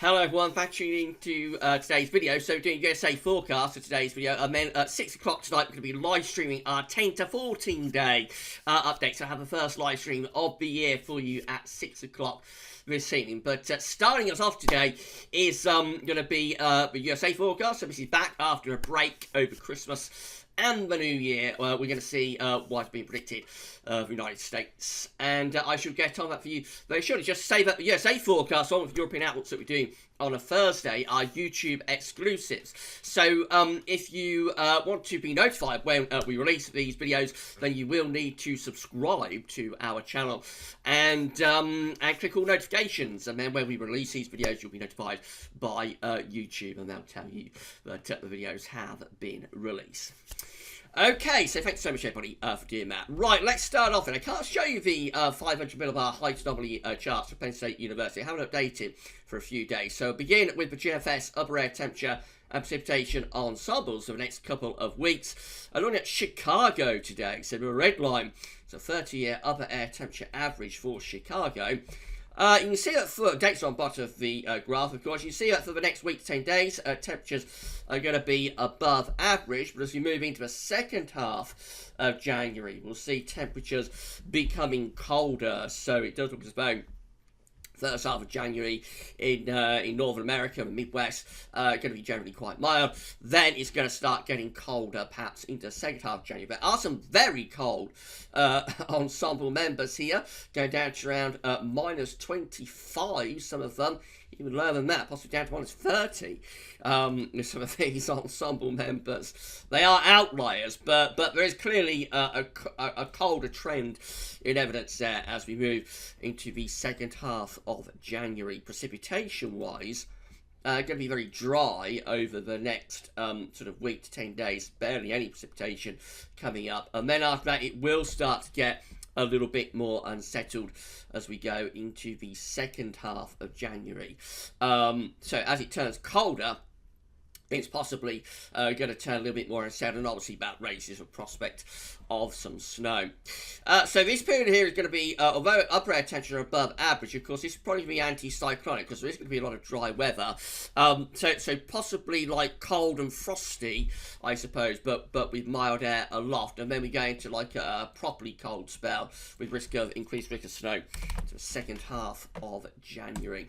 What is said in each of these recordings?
Hello everyone, thanks for tuning in to today's video. So doing USA forecast for today's video, and then at 6 o'clock tonight we're going to be live streaming our 10 to 14 day update. So I have the first live stream of the year for you at 6 o'clock this evening. But starting us off today is going to be the USA forecast. So this is back after a break over Christmas and the new year. We're going to see what's being predicted of the United States. And I shall get on that for you very shortly. Just say that the USA forecast on with European outlets that we're doing on a Thursday are YouTube exclusives. So if you want to be notified when we release these videos, then you will need to subscribe to our channel and click all notifications. And then when we release these videos, you'll be notified by YouTube, and they'll tell you that the videos have been released. Okay, so thanks so much everybody for doing that. Right, let's start off, and I can't show you the 500 millibar height anomaly charts for Penn State University. I haven't updated for a few days. So begin with the GFS upper air temperature and precipitation ensembles for the next couple of weeks. I'm looking at Chicago today, so the red line, so 30-year upper air temperature average for Chicago. You can see that for dates on bottom of the graph, of course. You can see that for the next week to 10 days, temperatures are going to be above average. But as we move into the second half of January, we'll see temperatures becoming colder. So it does look as though first half of January in Northern America and Midwest going to be generally quite mild. Then it's going to start getting colder, perhaps into the second half of January. There are some very cold ensemble members here, going down to around minus 25, some of them. Even lower than that, possibly down to minus 30. Some of these ensemble members, they are outliers, but there is clearly a colder trend in evidence there as we move into the second half of January. Precipitation-wise, going to be very dry over the next sort of week to 10 days. Barely any precipitation coming up, and then after that, it will start to get a little bit more unsettled as we go into the second half of January. So as it turns colder, it's possibly going to turn a little bit more unsettled, and obviously that raises a prospect of some snow. So this period here is going to be, although upper air temperature above average, of course, this is probably going to be anti-cyclonic because there is going to be a lot of dry weather. So possibly like cold and frosty, I suppose, but with mild air aloft. And then we go into like a properly cold spell with increased risk of snow to the second half of January.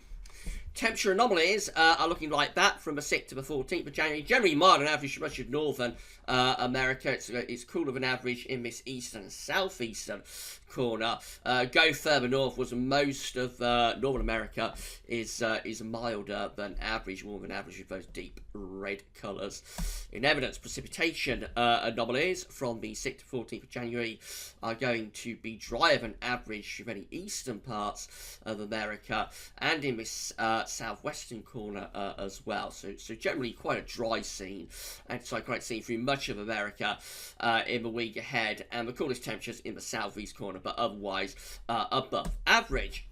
Temperature anomalies are looking like that from the 6th to the 14th of January. Generally mild on average for much of northern America. It's cooler than average in this eastern and southeastern corner. Go further northwards, and most of Northern America is milder than average, more than average with those deep red colours. In evidence, precipitation anomalies from the 6th to 14th of January are going to be drier than average for many eastern parts of America and in this southwestern corner as well. So generally quite a dry scene, anti-cyclonic scene through much of America in the week ahead, and the coolest temperatures in the southeast corner, but otherwise above average.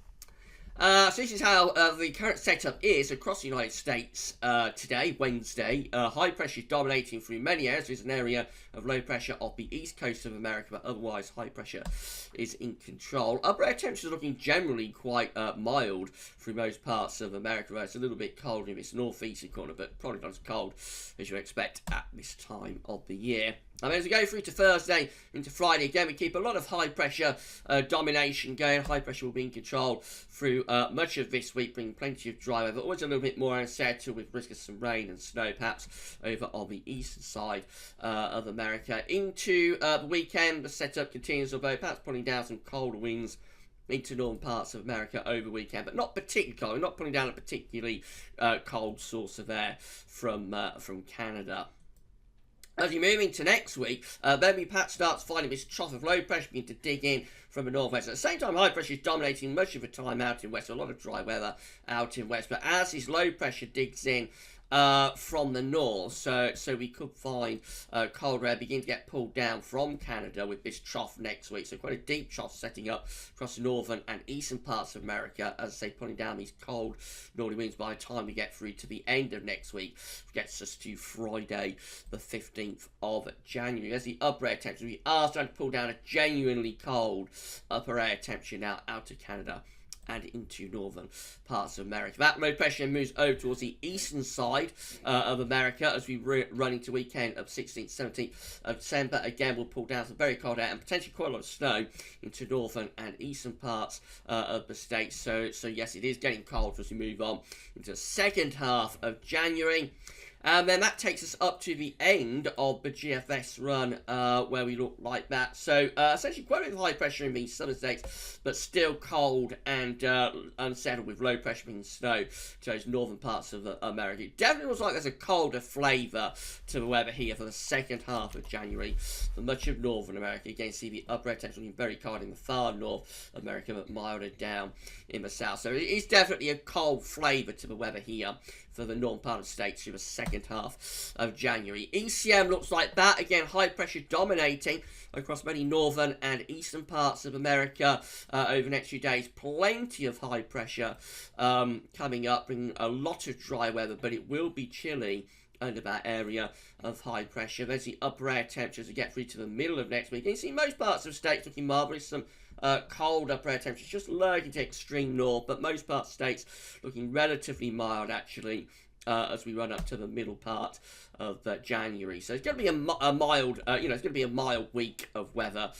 So this is how the current setup is across the United States today, Wednesday. High pressure is dominating through many areas. There's an area of low pressure off the east coast of America, but otherwise high pressure is in control. Upper air temperatures looking generally quite mild through most parts of America. It's a little bit cold in this northeastern corner, but probably not as cold as you expect at this time of the year. And as we go through to Thursday into Friday, again, we keep a lot of high pressure domination going. High pressure will be in control through much of this week, bringing plenty of dry weather. Always a little bit more unsettled with risk of some rain and snow, perhaps over on the eastern side of America. Into the weekend, the setup continues, although perhaps pulling down some colder winds into northern parts of America over the weekend, but not particularly cold. We're not pulling down a particularly cold source of air from Canada. As you move into next week, then we perhaps start finding this trough of low pressure begin to dig in from the northwest. At the same time, high pressure is dominating much of the time out in west. A lot of dry weather out in west. But as this low pressure digs in from the north, so we could find cold air begin to get pulled down from Canada with this trough next week. So quite a deep trough setting up across the northern and eastern parts of America, as I say, pulling down these cold northerly winds by the time we get through to the end of next week, which gets us to Friday the 15th of January. As the upper air temperature, we are starting to pull down a genuinely cold upper air temperature now out of Canada and into northern parts of America. That low pressure moves over towards the eastern side of America as we run into weekend of 16th, 17th of December. Again, we'll pull down some very cold air and potentially quite a lot of snow into northern and eastern parts of the state. So yes, it is getting cold as we move on into the second half of January. And then that takes us up to the end of the GFS run, where we look like that. So essentially quite a bit of high pressure in these southern states, but still cold and unsettled with low pressure being snow to those northern parts of America. It definitely looks like there's a colder flavour to the weather here for the second half of January for much of northern America. Again, see the upper air temperature looking very cold in the far north of America, but milder down in the south. So it is definitely a cold flavour to the weather here for the northern part of the states through the second half of January. ECM looks like that. Again, high pressure dominating across many northern and eastern parts of America over the next few days. Plenty of high pressure coming up, bringing a lot of dry weather, but it will be chilly under that area of high pressure. There's the upper air temperatures as we get through to the middle of next week. You can see most parts of the states looking marvellous. Some cold upper air temperatures just lurking to extreme north, but most parts of states looking relatively mild actually as we run up to the middle part of January. So it's going to be a mild, it's going to be a mild week of weather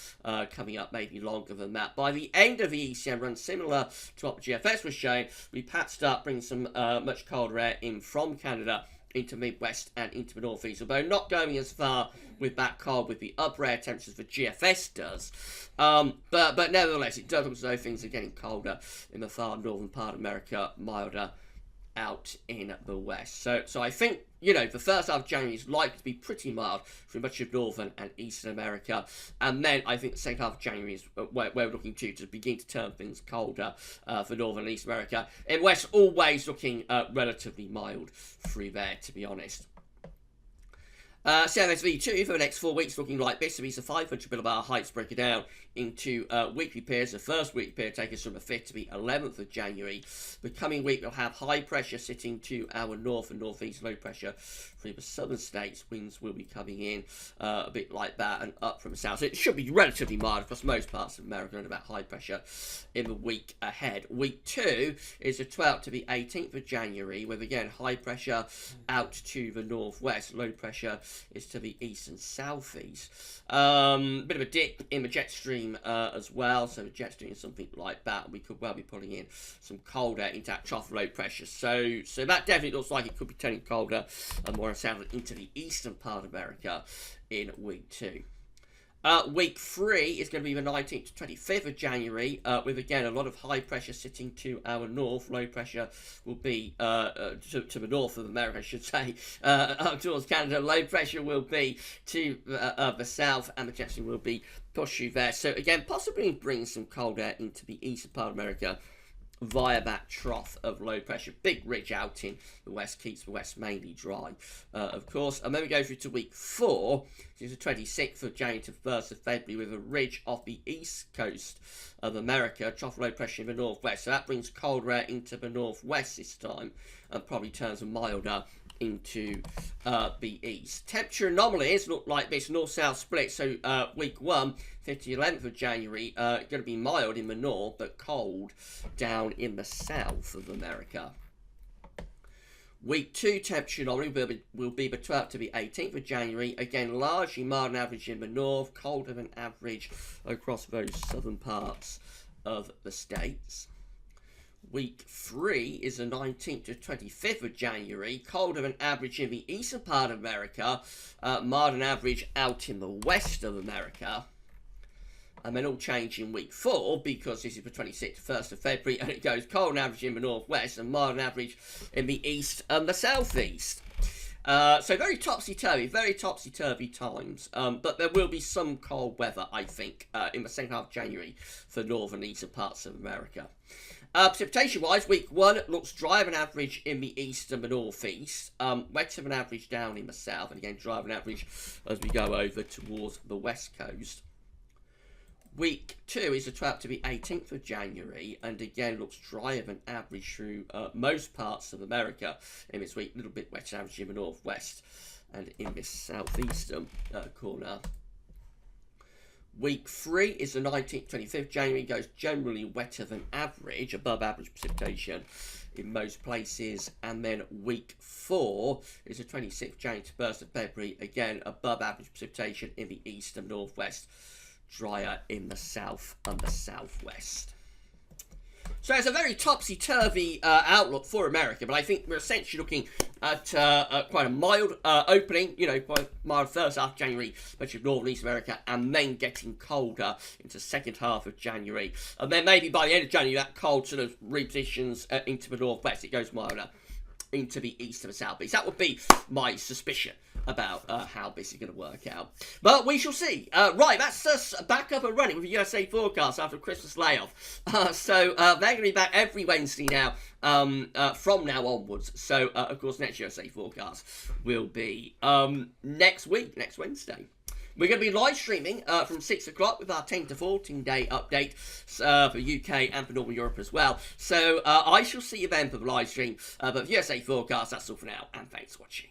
coming up, maybe longer than that. By the end of the ECM run, similar to what the GFS was showing, we patched up, bringing some much colder air in from Canada into Midwest and into the Northeast, although not going as far with that cold with the upper air temperatures the GFS does. But nevertheless, it does look as though things are getting colder in the far northern part of America, milder out in the west. So I think, the first half of January is likely to be pretty mild for much of northern and eastern America. And then I think the second half of January is where we're looking to begin to turn things colder for northern and east America. In west, always looking relatively mild through there, to be honest. CMSV2 for the next 4 weeks looking like this. So these are 500 millibar heights broken down into weekly periods. The first weekly period takes us from the 5th to the 11th of January. The coming week we'll have high pressure sitting to our north and northeast, low pressure through the southern states. Winds will be coming in a bit like that and up from the south. So it should be relatively mild across most parts of America and about high pressure in the week ahead. Week 2 is the 12th to the 18th of January with again high pressure out to the northwest, low pressure is to the east and southeast. Bit of a dip in the jet stream as well, so the jet stream is something like that. We could well be pulling in some cold air into that trough low pressure, so that definitely looks like it could be turning colder and more unsettled into the eastern part of America in week 2. Week 3 is going to be the 19th to 25th of January, with again a lot of high pressure sitting to our north. Low pressure will be to the north of America, I should say, up towards Canada. Low pressure will be to the south, and the jet stream will be pushing there. So again, possibly bring some cold air into the eastern part of America via that trough of low pressure. Big ridge out in the west keeps the west mainly dry, of course. And then we go through to week 4, which is the 26th of January to 1st of February, with a ridge off the east coast of America, trough low pressure in the northwest. So that brings cold air into the northwest this time and probably turns them milder into the east. Temperature anomalies look like this, north-south split. So week 1, 5th to 11th of January, going to be mild in the north, but cold down in the south of America. Week 2 temperature anomaly will be the 12th to the 18th of January. Again, largely mild and average in the north, colder than average across those southern parts of the states. Week 3 is the 19th to 25th of January, colder than average in the eastern part of America, mild and average out in the west of America. And then all change in week 4, because this is the 26th to 1st of February, and it goes cold and average in the northwest and mild and average in the east and the southeast. So very topsy-turvy times, but there will be some cold weather, I think, in the second half of January for northern and eastern parts of America. Precipitation-wise, week 1 looks drier than average in the east and the northeast, wetter than average down in the south, and again drier than average as we go over towards the west coast. Week 2 is the 12th to the 18th of January, and again looks drier than average through most parts of America in this week. A little bit wetter than average in the northwest and in this southeastern corner. Week 3 is the 19th, 25th January, goes generally wetter than average, above average precipitation in most places. And then week 4 is the 26th January to 1st of February, again above average precipitation in the east and northwest, drier in the south and the southwest. So it's a very topsy-turvy outlook for America, but I think we're essentially looking at quite a mild opening, quite mild first half of January, especially north and east America, and then getting colder into the second half of January. And then maybe by the end of January, that cold sort of repositions into the northwest. It goes milder into the east and the southeast. That would be my suspicion about how this is going to work out. But we shall see. Right, that's us back up and running with the USA forecast after Christmas layoff. So they're going to be back every Wednesday now, from now onwards. So, of course, next USA forecast will be next week, next Wednesday. We're going to be live streaming from 6 o'clock with our 10 to 14 day update for UK and for Northern Europe as well. So I shall see you then for the live stream. But USA forecast, that's all for now, and thanks for watching.